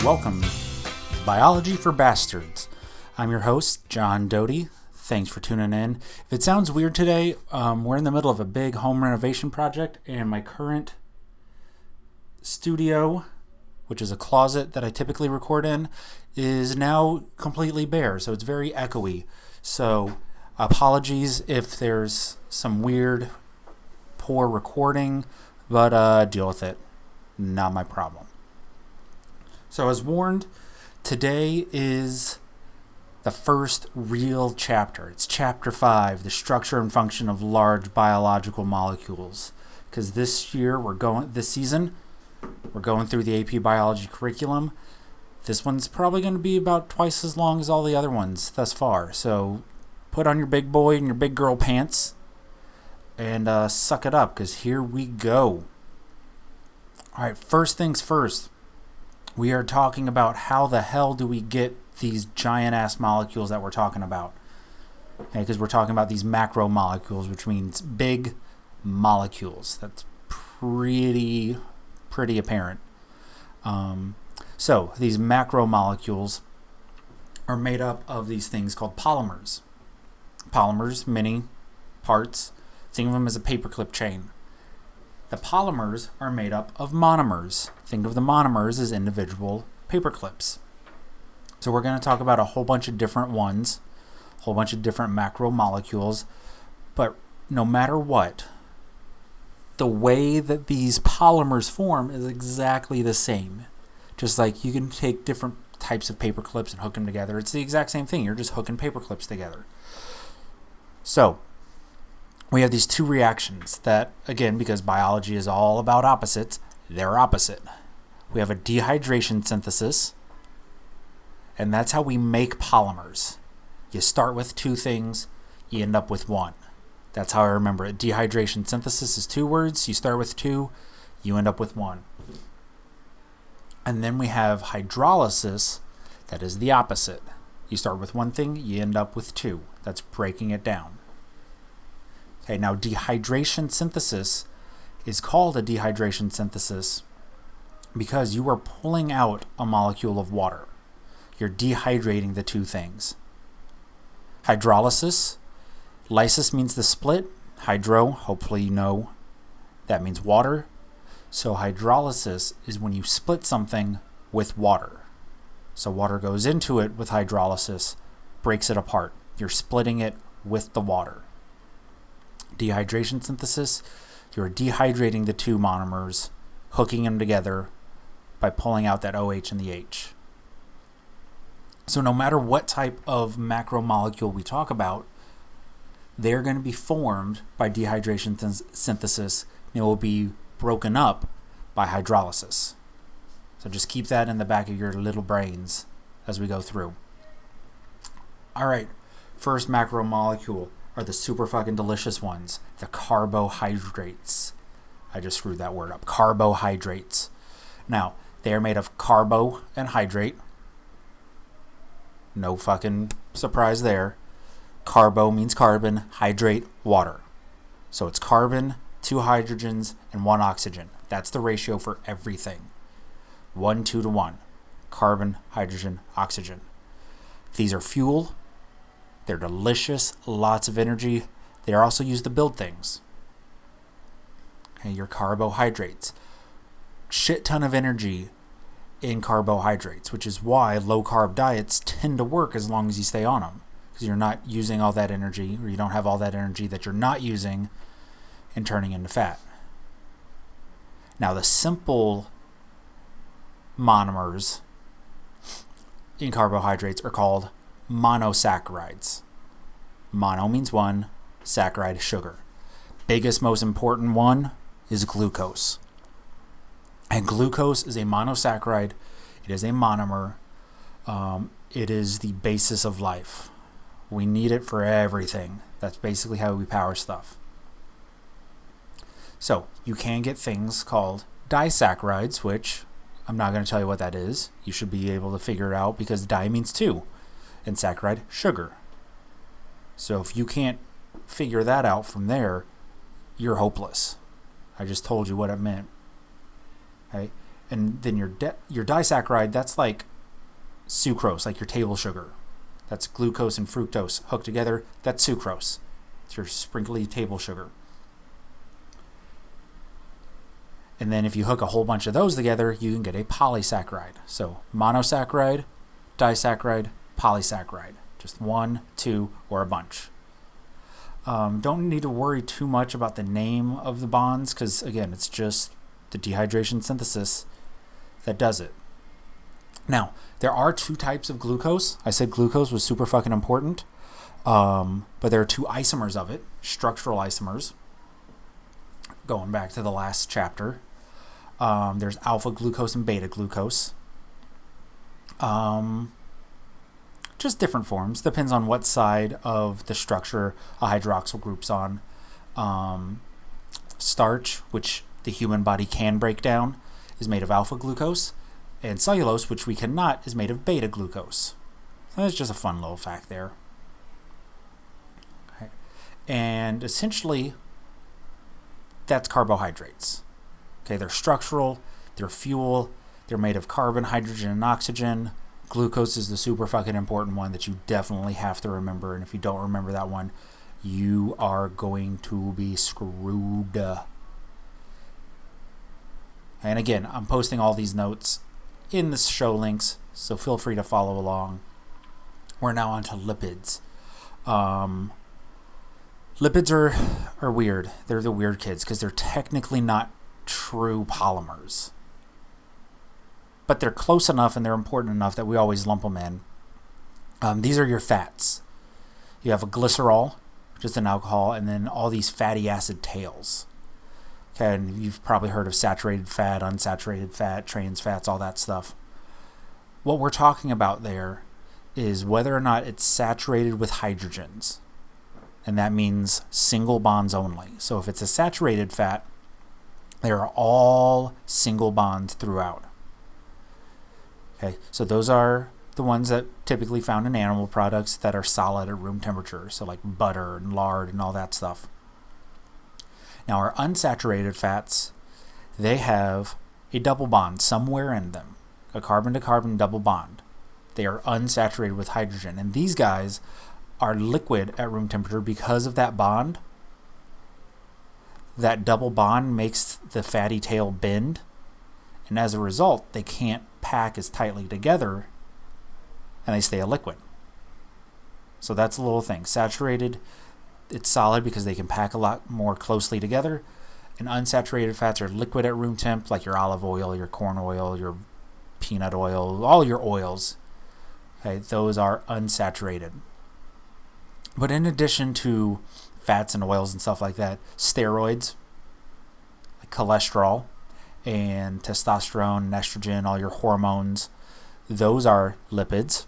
welcome to Biology for Bastards. I'm your host, John Doty. Thanks for tuning in. If it sounds weird today, we're in the middle of a big home renovation project, and my current studio, which is a closet that I typically record in, is now completely bare, so it's very echoey. So apologies if there's some weird, poor recording, but deal with it. Not my problem. So as warned, today is the first real chapter. It's chapter 5, the structure and function of large biological molecules. Because this season, we're going through the AP biology curriculum. This one's probably going to be about twice as long as all the other ones thus far. So put on your big boy and your big girl pants and suck it up, because here we go. All right, first things first. We are talking about how the hell do we get these giant-ass molecules that we're talking about. Okay, because we're talking about these macromolecules, which means big molecules. That's pretty apparent. So these macromolecules are made up of these things called polymers. Polymers, many parts. Think of them as a paperclip chain. The polymers are made up of monomers. Think of the monomers as individual paperclips. So we're going to talk about a whole bunch of different ones, a whole bunch of different macromolecules, but no matter what, the way that these polymers form is exactly the same. Just like you can take different types of paperclips and hook them together. It's the exact same thing. You're just hooking paperclips together. So we have these two reactions that, again, because biology is all about opposites, they're opposite. We have a dehydration synthesis, and that's how we make polymers. You start with two things, you end up with one. That's how I remember it. Dehydration synthesis is two words. You start with two, you end up with one. And then we have hydrolysis, that is the opposite. You start with one thing, you end up with two. That's breaking it down. Okay, now dehydration synthesis is called a dehydration synthesis because you are pulling out a molecule of water. You're dehydrating the two things. Hydrolysis, lysis means the split. Hydro, hopefully you know, that means water. So hydrolysis is when you split something with water. So water goes into it with hydrolysis, breaks it apart. You're splitting it with the water. Dehydration synthesis, you're dehydrating the two monomers, hooking them together by pulling out that OH and the H. So no matter what type of macromolecule we talk about, they're going to be formed by dehydration synthesis. They will be broken up by hydrolysis. So just keep that in the back of your little brains as we go through. All right, first macromolecule are the super fucking delicious ones, the carbohydrates. I just screwed that word up. Carbohydrates. Now, they are made of carbo and hydrate. No fucking surprise there. Carbo means carbon, hydrate, water. So it's carbon, 2 hydrogens, and 1 oxygen. That's the ratio for everything. 1, 2 to 1. Carbon, hydrogen, oxygen. These are fuel. They're delicious, lots of energy. They are also used to build things. Okay, your carbohydrates. Shit ton of energy in carbohydrates, which is why low-carb diets tend to work as long as you stay on them. Because you're not using all that energy, or you don't have all that energy that you're not using and turning into fat. Now, the simple monomers in carbohydrates are called monosaccharides. Mono means one, saccharide is sugar. Biggest, most important one is glucose. And glucose is a monosaccharide. It is a monomer. It is the basis of life. We need it for everything. That's basically how we power stuff. So you can get things called disaccharides, which I'm not going to tell you what that is. You should be able to figure it out because di means two and saccharide, sugar. So if you can't figure that out from there, you're hopeless. I just told you what it meant. Okay? And then your disaccharide, that's like sucrose, like your table sugar. That's glucose and fructose hooked together. That's sucrose. It's your sprinkly table sugar. And then if you hook a whole bunch of those together, you can get a polysaccharide. So monosaccharide, disaccharide, polysaccharide. Just one, two, or a bunch. Don't need to worry too much about the name of the bonds because, again, it's just the dehydration synthesis that does it. Now, there are two types of glucose. I said glucose was super fucking important. But there are two isomers of it, structural isomers. Going back to the last chapter. There's alpha glucose and beta glucose. Just different forms. Depends on what side of the structure a hydroxyl group's on. Starch, which the human body can break down, is made of alpha glucose. And cellulose, which we cannot, is made of beta glucose. So that's just a fun little fact there. Okay. And essentially, that's carbohydrates. Okay, they're structural, they're fuel, they're made of carbon, hydrogen, and oxygen. Glucose is the super fucking important one that you definitely have to remember. And if you don't remember that one, you are going to be screwed. And again, I'm posting all these notes in the show links, so feel free to follow along. We're now on to lipids. Lipids are weird. They're the weird kids because they're technically not true polymers. But they're close enough and they're important enough that we always lump them in. These are your fats. You have a glycerol, which is an alcohol, and then all these fatty acid tails. Okay, and you've probably heard of saturated fat, unsaturated fat, trans fats, all that stuff. What we're talking about there is whether or not it's saturated with hydrogens. And that means single bonds only. So if it's a saturated fat, they are all single bonds throughout. Okay, so those are the ones that typically found in animal products that are solid at room temperature. So like butter and lard and all that stuff. Now our unsaturated fats, they have a double bond somewhere in them. A carbon-to-carbon double bond. They are unsaturated with hydrogen. And these guys are liquid at room temperature because of that bond. That double bond makes the fatty tail bend. And as a result, they can't pack as tightly together and they stay a liquid. So that's a little thing. Saturated, it's solid because they can pack a lot more closely together. And unsaturated fats are liquid at room temp, like your olive oil, your corn oil, your peanut oil, all your oils. Okay, those are unsaturated. But in addition to fats and oils and stuff like that, steroids, like cholesterol, and testosterone, and estrogen, all your hormones, those are lipids.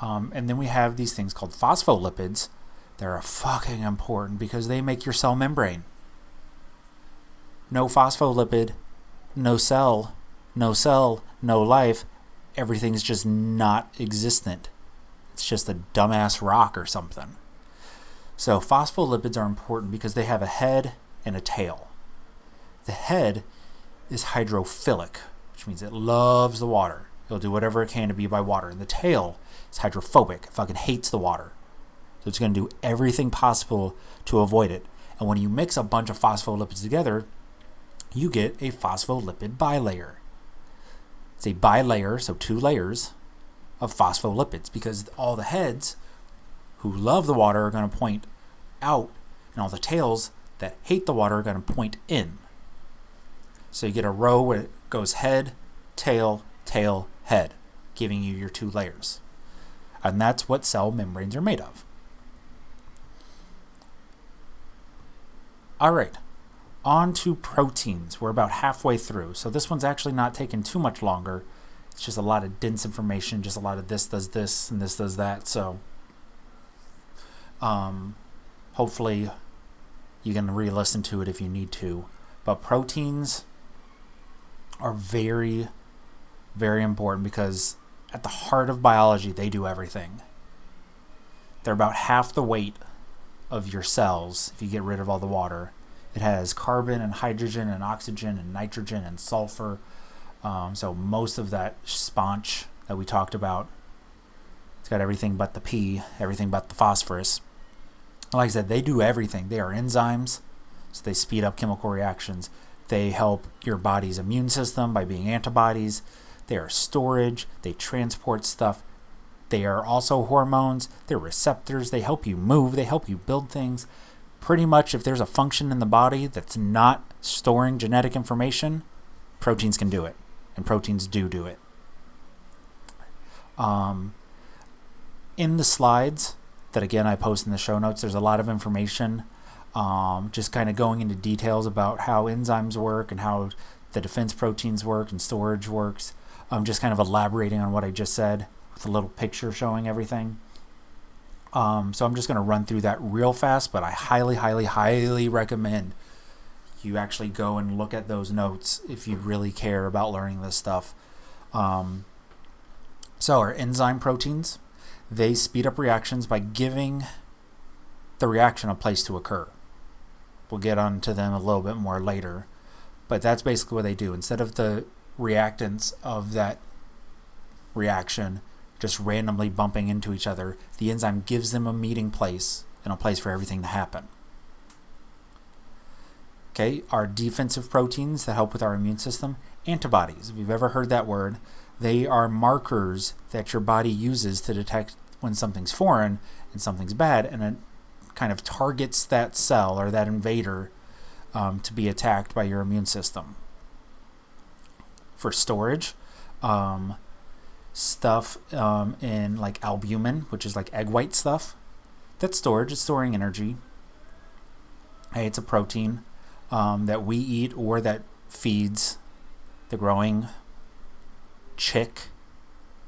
And then we have these things called phospholipids. They're fucking important because they make your cell membrane. No phospholipid, no cell, no life. Everything's just not existent. It's just a dumbass rock or something. So phospholipids are important because they have a head and a tail. The head is hydrophilic, which means it loves the water. It'll do whatever it can to be by water. And the tail is hydrophobic. It fucking hates the water. So it's going to do everything possible to avoid it. And when you mix a bunch of phospholipids together, you get a phospholipid bilayer. It's a bilayer, so two layers of phospholipids, because all the heads who love the water are going to point out, and all the tails that hate the water are going to point in. So you get a row where it goes head, tail, tail, head, giving you your two layers. And that's what cell membranes are made of. All right, on to proteins. We're about halfway through. So this one's actually not taking too much longer. It's just a lot of dense information, just a lot of this does this and this does that. So hopefully you can re-listen to it if you need to. But proteins are very, very important because at the heart of biology, they do everything. They're about half the weight of your cells if you get rid of all the water, It has carbon and hydrogen and oxygen and nitrogen and sulfur. So most of that sponge that we talked about, it's got everything but the P, everything but the phosphorus. Like I said, they do everything. They are enzymes, so they speed up chemical reactions. They help your body's immune system by being antibodies. They are storage. They transport stuff. They are also hormones. They're receptors. They help you move. They help you build things. Pretty much if there's a function in the body that's not storing genetic information, proteins can do it. And proteins do it. In the slides that, again, I post in the show notes, there's a lot of information just kind of going into details about how enzymes work and how the defense proteins work and storage works. Just kind of elaborating on what I just said with a little picture showing everything. So I'm just going to run through that real fast, but I highly recommend you actually go and look at those notes if you really care about learning this stuff. So our enzyme proteins, they speed up reactions by giving the reaction a place to occur. We'll get onto them a little bit more later, but that's basically what they do. Instead of the reactants of that reaction just randomly bumping into each other, the enzyme gives them a meeting place and a place for everything to happen. Okay, our defensive proteins that help with our immune system, antibodies. If you've ever heard that word, they are markers that your body uses to detect when something's foreign and something's bad, and it kind of targets that cell or that invader to be attacked by your immune system. For storage, stuff in like albumin, which is like egg white stuff, that's storage. It's storing energy. Hey, it's a protein that we eat or that feeds the growing chick.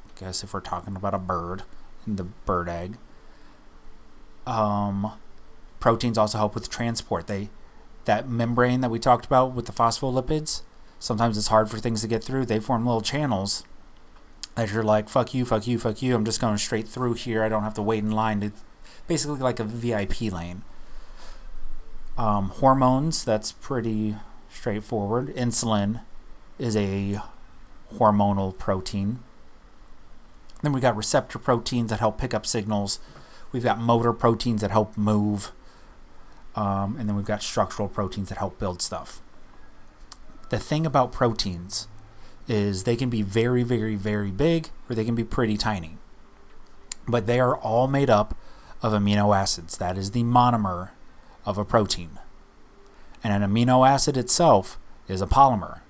I guess if we're talking about a bird and the bird egg. Proteins also help with transport. That membrane that we talked about with the phospholipids, sometimes it's hard for things to get through. They form little channels that you're like, fuck you, I'm just going straight through here. I don't have to wait in line. To basically like a VIP lane. Hormones, that's pretty straightforward. Insulin is a hormonal protein. Then we got receptor proteins that help pick up signals. We've got motor proteins that help move. And then we've got structural proteins that help build stuff. The thing about proteins is they can be very, very, very big, or they can be pretty tiny. But they are all made up of amino acids. That is the monomer of a protein. And an amino acid itself is a polymer.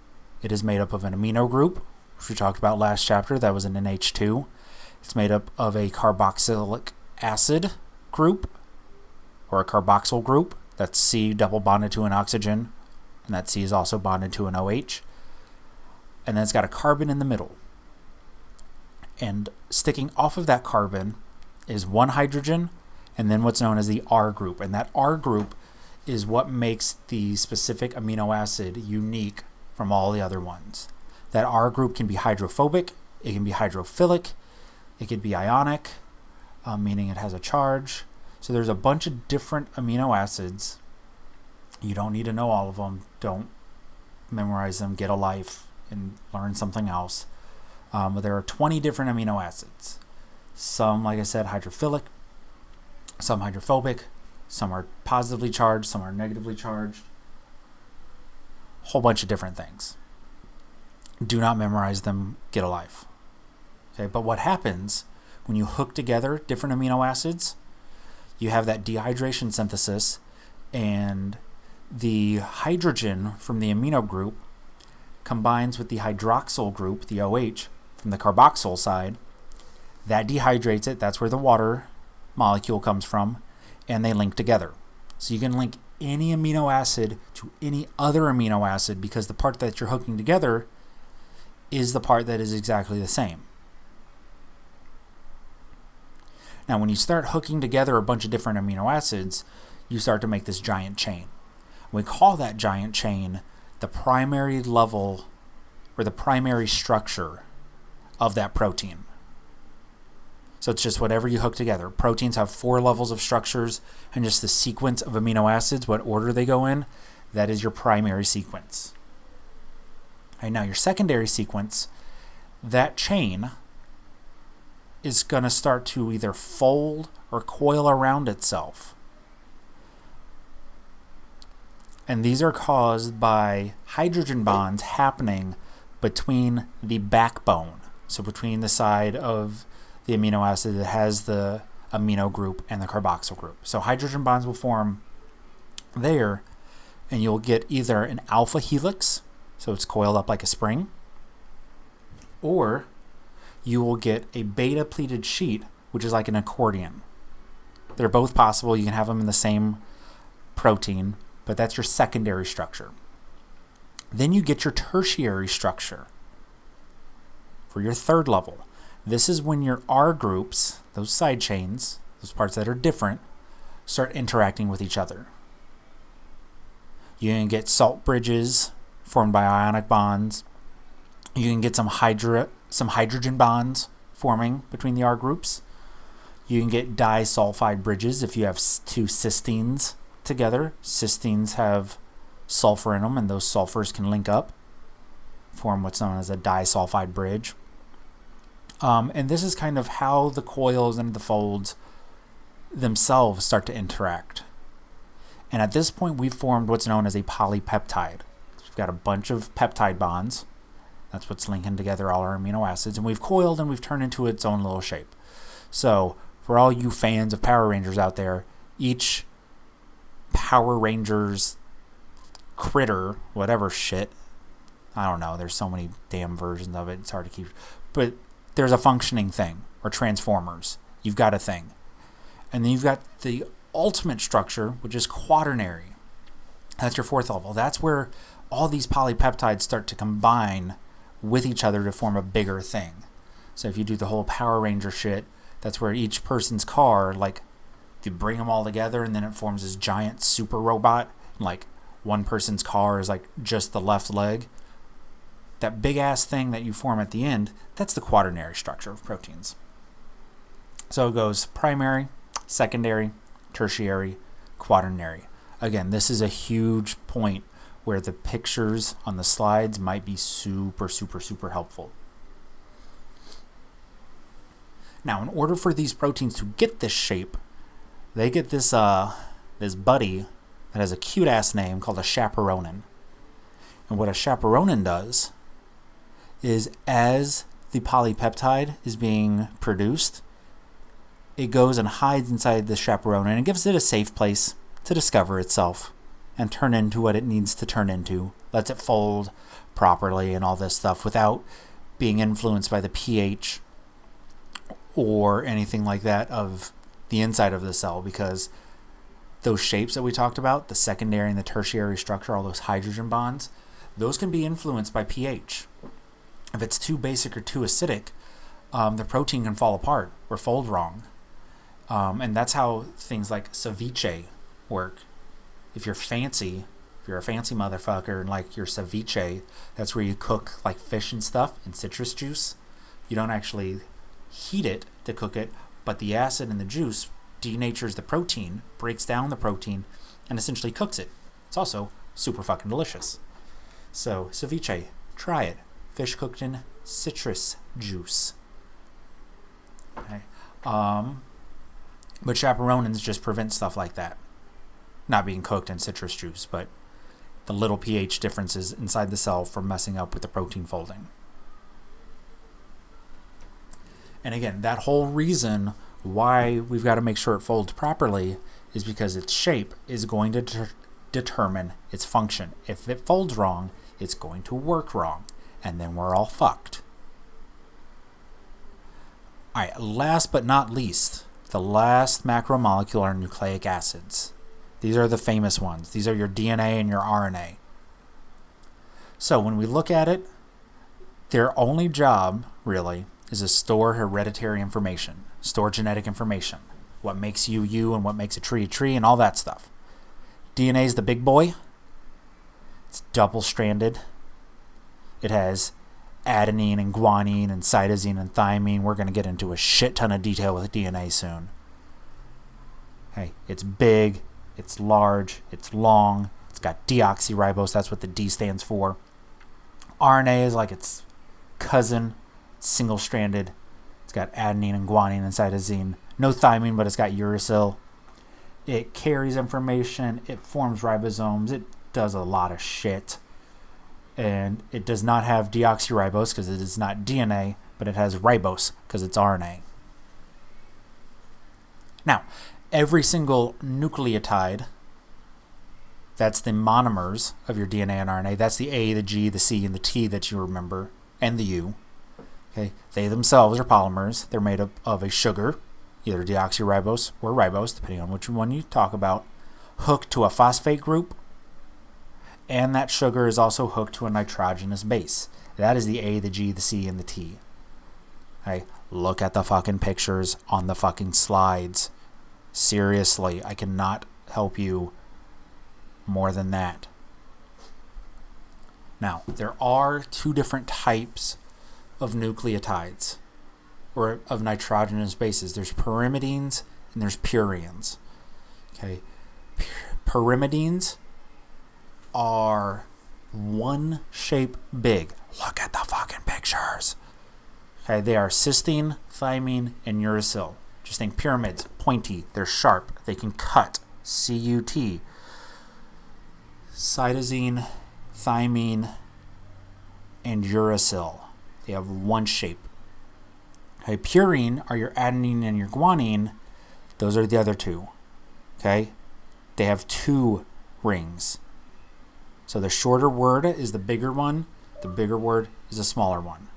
It is made up of an amino group, which we talked about last chapter. That was an NH2. It's made up of a carboxylic acid group, or a carboxyl group. That's C double bonded to an oxygen, and that C is also bonded to an OH. And then it's got a carbon in the middle. And sticking off of that carbon is one hydrogen, and then what's known as the R group. And that R group is what makes the specific amino acid unique from all the other ones. That R group can be hydrophobic, it can be hydrophilic, it could be ionic, meaning it has a charge. So there's a bunch of different amino acids. You don't need to know all of them. Don't memorize them. Get a life and learn something else. But there are 20 different amino acids. Some, like I said, hydrophilic, some hydrophobic, some are positively charged, some are negatively charged. Whole bunch of different things. Do not memorize them. Get a life. Okay, but what happens when you hook together different amino acids? You have that dehydration synthesis, and the hydrogen from the amino group combines with the hydroxyl group, the OH, from the carboxyl side. That dehydrates it. That's where the water molecule comes from, and they link together. So you can link any amino acid to any other amino acid because the part that you're hooking together is the part that is exactly the same. Now, when you start hooking together a bunch of different amino acids, you start to make this giant chain. We call that giant chain the primary level or the primary structure of that protein. So it's just whatever you hook together. Proteins have 4 levels of structures, and just the sequence of amino acids, what order they go in, That is your primary sequence. All right, now your secondary sequence, that chain is going to start to either fold or coil around itself. And these are caused by hydrogen bonds happening between the backbone, so between the side of the amino acid that has the amino group and the carboxyl group. So hydrogen bonds will form there, and you'll get either an alpha helix, so it's coiled up like a spring, or you will get a beta pleated sheet, which is like an accordion. They're both possible. You can have them in the same protein, but that's your secondary structure. Then you get your tertiary structure for your third level. This is when your R groups, those side chains, those parts that are different, start interacting with each other. You can get salt bridges formed by ionic bonds. You can get some hydrogen bonds forming between the R groups. You can get disulfide bridges if you have two cysteines together. Cysteines have sulfur in them, and those sulfurs can link up, form what's known as a disulfide bridge. And this is kind of how the coils and the folds themselves start to interact. And at this point, we've formed what's known as a polypeptide. So we've got a bunch of peptide bonds. That's what's linking together all our amino acids. And we've coiled and we've turned into its own little shape. So for all you fans of Power Rangers out there, each Power Rangers critter, whatever shit, I don't know, there's so many damn versions of it, it's hard to keep, but there's a functioning thing, or transformers. You've got a thing. And then you've got the ultimate structure, which is quaternary. That's your fourth level. That's where all these polypeptides start to combine with each other to form a bigger thing. So if you do the whole Power Ranger shit, that's where each person's car, like, you bring them all together and then it forms this giant super robot. Like, one person's car is like just the left leg. That big ass thing that you form at the end, that's the quaternary structure of proteins. So it goes primary, secondary, tertiary, quaternary. Again, this is a huge point where the pictures on the slides might be super, super, super helpful. Now, in order for these proteins to get this shape, they get this buddy that has a cute ass name called a chaperonin. And what a chaperonin does is, as the polypeptide is being produced, it goes and hides inside the chaperonin and gives it a safe place to discover itself and turn into what it needs to turn into, lets it fold properly and all this stuff without being influenced by the pH or anything like that of the inside of the cell, because those shapes that we talked about, the secondary and the tertiary structure, all those hydrogen bonds, those can be influenced by pH. If it's too basic or too acidic, the protein can fall apart or fold wrong. And that's how things like ceviche work. If you're fancy, if you're a fancy motherfucker and like your ceviche, that's where you cook like fish and stuff in citrus juice. You don't actually heat it to cook it, but the acid in the juice denatures the protein, breaks down the protein, and essentially cooks it. It's also super fucking delicious. So ceviche, try it. Fish cooked in citrus juice. Okay. But chaperonins just prevent stuff like that. Not being cooked in citrus juice, but the little pH differences inside the cell from messing up with the protein folding. And again, that whole reason why we've got to make sure it folds properly is because its shape is going to determine its function. If it folds wrong, it's going to work wrong, and then we're all fucked. All right, last but not least, the last macromolecule are nucleic acids. These are the famous ones. These are your DNA and your RNA. So when we look at it, their only job, really, is to store hereditary information, store genetic information, what makes you you and what makes a tree and all that stuff. DNA is the big boy. It's double-stranded. It has adenine and guanine and cytosine and thymine. We're going to get into a shit ton of detail with DNA soon. Hey, it's big, it's large, it's long, It's got deoxyribose. That's what the D stands for. RNA is like its cousin, single-stranded. It's got adenine and guanine and cytosine. No thymine, but it's got uracil. It carries information. It forms ribosomes. It does a lot of shit. And it does not have deoxyribose because it is not DNA, but it has ribose because it's RNA. Now, every single nucleotide, that's the monomers of your DNA and RNA. That's the A, the G, the C, and the T that you remember, and the U. Okay, they themselves are polymers. They're made up of a sugar, either deoxyribose or ribose, depending on which one you talk about, hooked to a phosphate group, and that sugar is also hooked to a nitrogenous base. That is the A, the G, the C, and the T. Okay, look at the fucking pictures on the fucking slides. Seriously, I cannot help you more than that. Now, there are two different types of nucleotides, or of nitrogenous bases. There's pyrimidines and there's purines. Okay, pyrimidines are one shape big. Look at the fucking pictures. Okay, they are cysteine, thymine, and uracil. Just think pyramids, pointy, they're sharp, they can cut. CUT. Cytosine, thymine, and uracil. They have one shape. Okay, purine are your adenine and your guanine. Those are the other two. Okay, they have two rings. So the shorter word is the bigger one. The bigger word is the smaller one.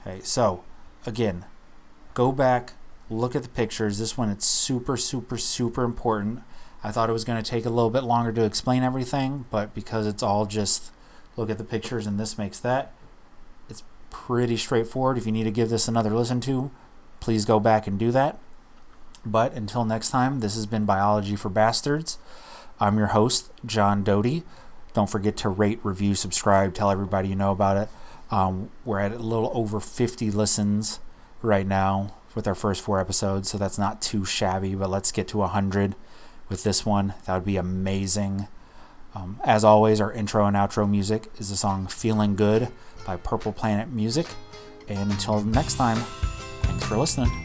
Okay, so again, go back, look at the pictures. This one, it's super, super, super important. I thought it was going to take a little bit longer to explain everything, but because it's all just look at the pictures and this makes that, it's pretty straightforward. If you need to give this another listen to, please go back and do that. But until next time, this has been Biology for Bastards. I'm your host, John Doty. Don't forget to rate, review, subscribe, tell everybody you know about it. We're at a little over 50 listens right now with our first 4 episodes, so that's not too shabby, but let's get to 100 with this one. That would be amazing. As always, our intro and outro music is the song Feeling Good by Purple Planet Music. And until next time, thanks for listening.